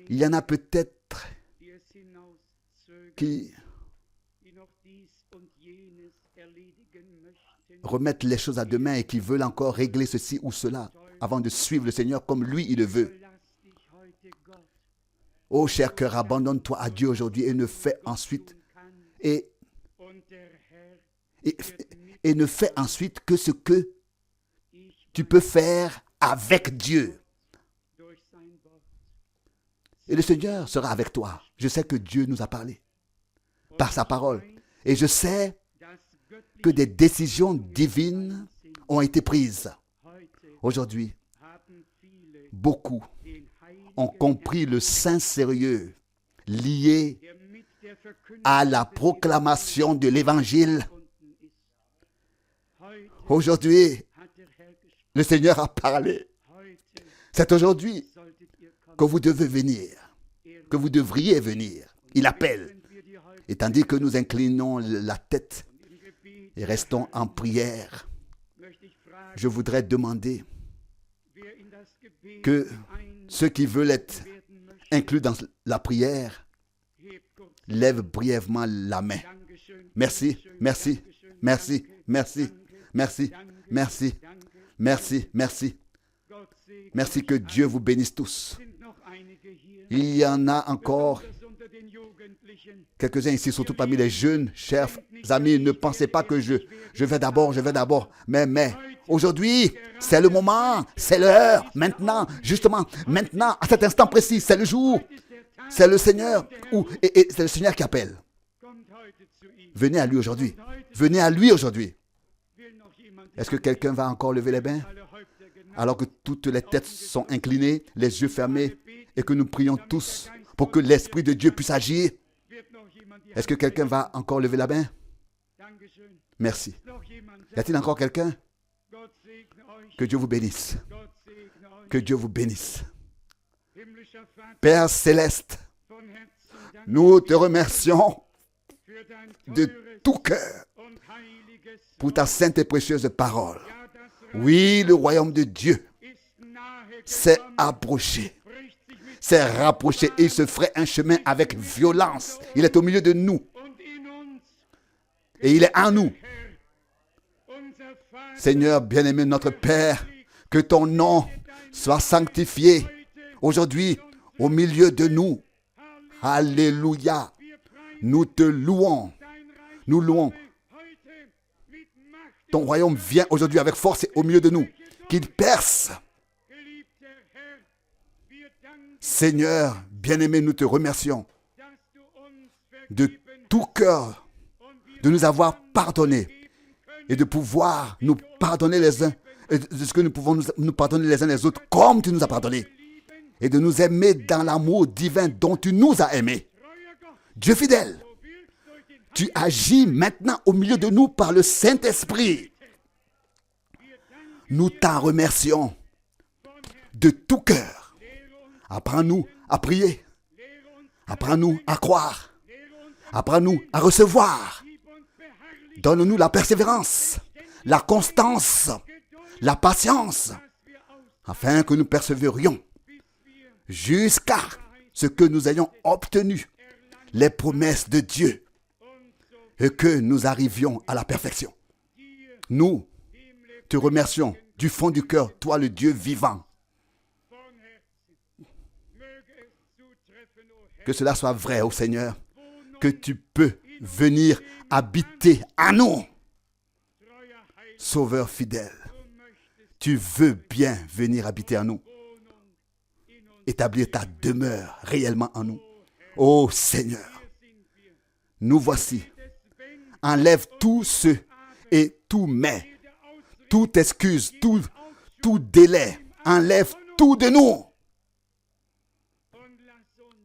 Il y en a peut-être qui remettent les choses à demain et qui veulent encore régler ceci ou cela avant de suivre le Seigneur comme lui, il le veut. Oh, cher cœur, abandonne-toi à Dieu aujourd'hui et ne fais ensuite et ne fais ensuite que ce que tu peux faire avec Dieu. Et le Seigneur sera avec toi. Je sais que Dieu nous a parlé par sa parole. Et je sais que des décisions divines ont été prises. Aujourd'hui, beaucoup ont compris le saint sérieux lié à la proclamation de l'Évangile. Aujourd'hui, le Seigneur a parlé. C'est aujourd'hui que vous devez venir, que vous devriez venir. Il appelle. Et tandis que nous inclinons la tête et restons en prière, je voudrais demander que ceux qui veulent être inclus dans la prière lèvent brièvement la main. Merci, merci, merci, merci, merci, merci, merci, merci. Merci, que Dieu vous bénisse tous. Il y en a encore quelques-uns ici, surtout parmi les jeunes, chers amis. Ne pensez pas que je vais d'abord. Mais aujourd'hui, c'est le moment, c'est l'heure, maintenant, justement, maintenant, à cet instant précis, c'est le jour. C'est le Seigneur, et c'est le Seigneur qui appelle. Venez à lui aujourd'hui. Venez à lui aujourd'hui. Est-ce que quelqu'un va encore lever les mains? Alors que toutes les têtes sont inclinées, les yeux fermés, et que nous prions tous pour que l'Esprit de Dieu puisse agir. Est-ce que quelqu'un va encore lever la main? Merci. Y a-t-il encore quelqu'un? Que Dieu vous bénisse. Que Dieu vous bénisse. Père céleste, nous te remercions de tout cœur pour ta sainte et précieuse parole. Oui, le royaume de Dieu s'est approché, s'est rapproché et il se ferait un chemin avec violence. Il est au milieu de nous et il est en nous. Seigneur bien-aimé, notre Père, que ton nom soit sanctifié aujourd'hui au milieu de nous. Alléluia. Nous te louons. Nous louons. Ton royaume vient aujourd'hui avec force au milieu de nous. Qu'il perce. Seigneur, bien-aimé, nous te remercions de tout cœur de nous avoir pardonné et de pouvoir nous pardonner les uns, et de ce que nous pouvons nous pardonner les uns les autres comme tu nous as pardonné. et de nous aimer dans l'amour divin dont tu nous as aimés. Dieu fidèle, tu agis maintenant au milieu de nous par le Saint-Esprit. Nous t'en remercions de tout cœur. Apprends-nous à prier. Apprends-nous à croire. Apprends-nous à recevoir. Donne-nous la persévérance, la constance, la patience, afin que nous persévérions jusqu'à ce que nous ayons obtenu les promesses de Dieu et que nous arrivions à la perfection. Nous te remercions du fond du cœur, toi le Dieu vivant. Que cela soit vrai, ô Seigneur, que tu peux venir habiter à nous. Sauveur fidèle, tu veux bien venir habiter en nous. Établir ta demeure réellement en nous. Ô Seigneur, nous voici. Enlève tout ce et tout mais, toute excuse, tout délai. Enlève tout de nous.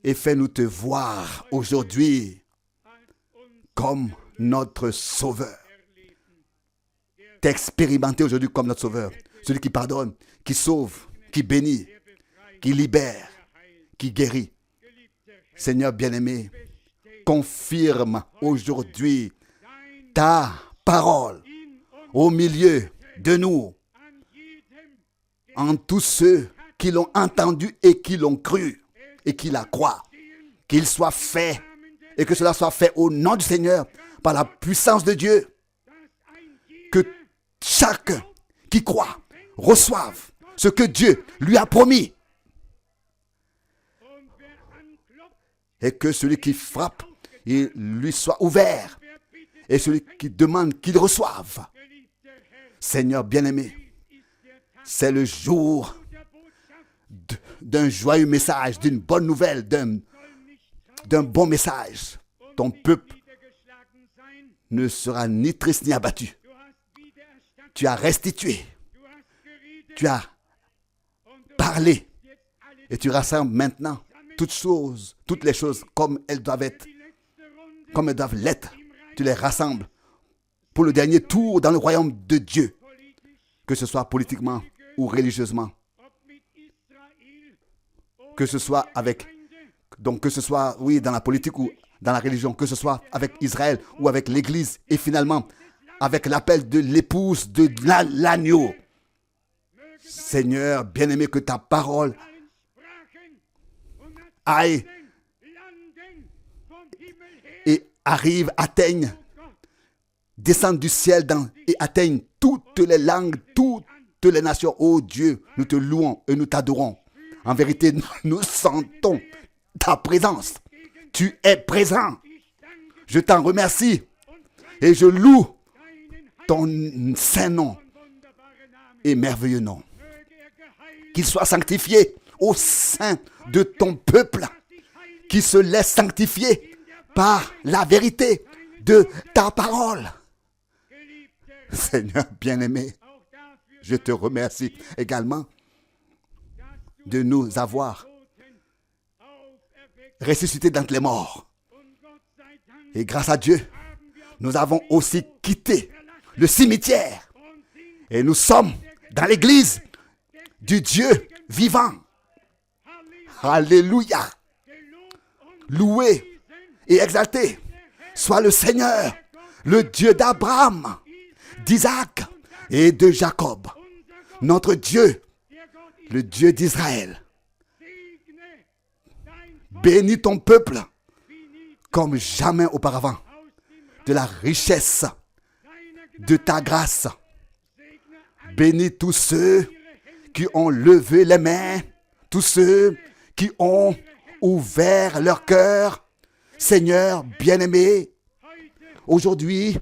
Et fais-nous te voir aujourd'hui comme notre Sauveur. T'expérimenter aujourd'hui comme notre Sauveur. Celui qui pardonne, qui sauve, qui bénit, qui libère, qui guérit. Seigneur bien-aimé, confirme aujourd'hui ta parole au milieu de nous, en tous ceux qui l'ont entendu et qui l'ont cru et qui la croient. Qu'il soit fait et que cela soit fait au nom du Seigneur par la puissance de Dieu. Que chacun qui croit reçoive ce que Dieu lui a promis. Et que celui qui frappe, il lui soit ouvert. Et celui qui demande, qu'il reçoive. Seigneur bien-aimé, c'est le jour d'un joyeux message, d'une bonne nouvelle, d'un bon message. Ton peuple ne sera ni triste ni abattu. Tu as restitué. Tu as parlé. Et tu rassembles maintenant toutes les choses comme elles doivent être, comme elles doivent l'être. Tu les rassembles pour le dernier tour dans le royaume de Dieu, que ce soit politiquement ou religieusement, que ce soit dans la politique ou dans la religion, que ce soit avec Israël ou avec l'Église, et finalement avec l'appel de l'épouse de l'agneau. Seigneur bien-aimé, que ta parole aille et arrive, atteigne, descende du ciel et atteigne toutes les langues, toutes les nations. Oh Dieu, nous te louons et nous t'adorons. En vérité, nous sentons ta présence. Tu es présent. Je t'en remercie et je loue ton saint nom et merveilleux nom. Qu'il soit sanctifié au sein de ton peuple, qui se laisse sanctifier par la vérité de ta parole. Seigneur bien-aimé, je te remercie également de nous avoir ressuscités d'entre les morts. Et grâce à Dieu, nous avons aussi quitté le cimetière et nous sommes dans l'église du Dieu vivant. Alléluia. Loué et exalté soit le Seigneur, le Dieu d'Abraham, d'Isaac et de Jacob. Notre Dieu, le Dieu d'Israël. Bénis ton peuple comme jamais auparavant, de la richesse de ta grâce. Bénis tous ceux qui ont levé les mains, tous ceux qui ont ouvert leur cœur. Seigneur bien-aimé, aujourd'hui,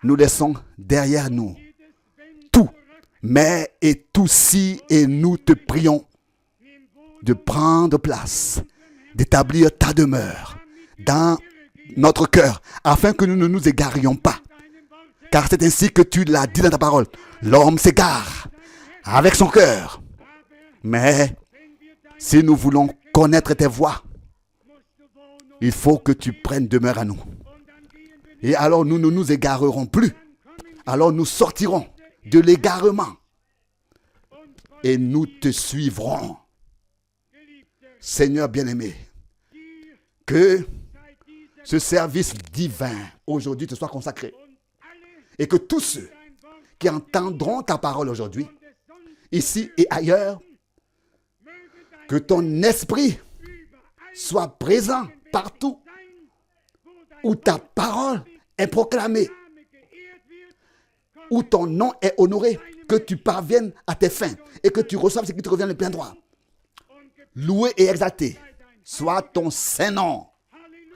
nous laissons derrière nous tout, mais et tout si, et nous te prions de prendre place, d'établir ta demeure dans notre cœur, afin que nous ne nous égarions pas. Car c'est ainsi que tu l'as dit dans ta parole. L'homme s'égare avec son cœur, mais Si nous voulons connaître tes voies, il faut que tu prennes demeure à nous. Et alors nous ne nous égarerons plus. Alors nous sortirons de l'égarement. Et nous te suivrons. Seigneur bien-aimé, que ce service divin aujourd'hui te soit consacré. Et que tous ceux qui entendront ta parole aujourd'hui, ici et ailleurs, que ton esprit soit présent partout où ta parole est proclamée, où ton nom est honoré, que tu parviennes à tes fins et que tu reçoives ce qui te revient de plein droit. Loué et exalté soit ton Saint-Nom.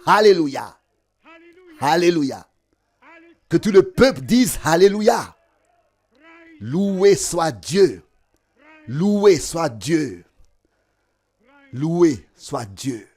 Alléluia. Alléluia. Que tout le peuple dise Alléluia. Loué soit Dieu. Loué soit Dieu. Loué soit Dieu.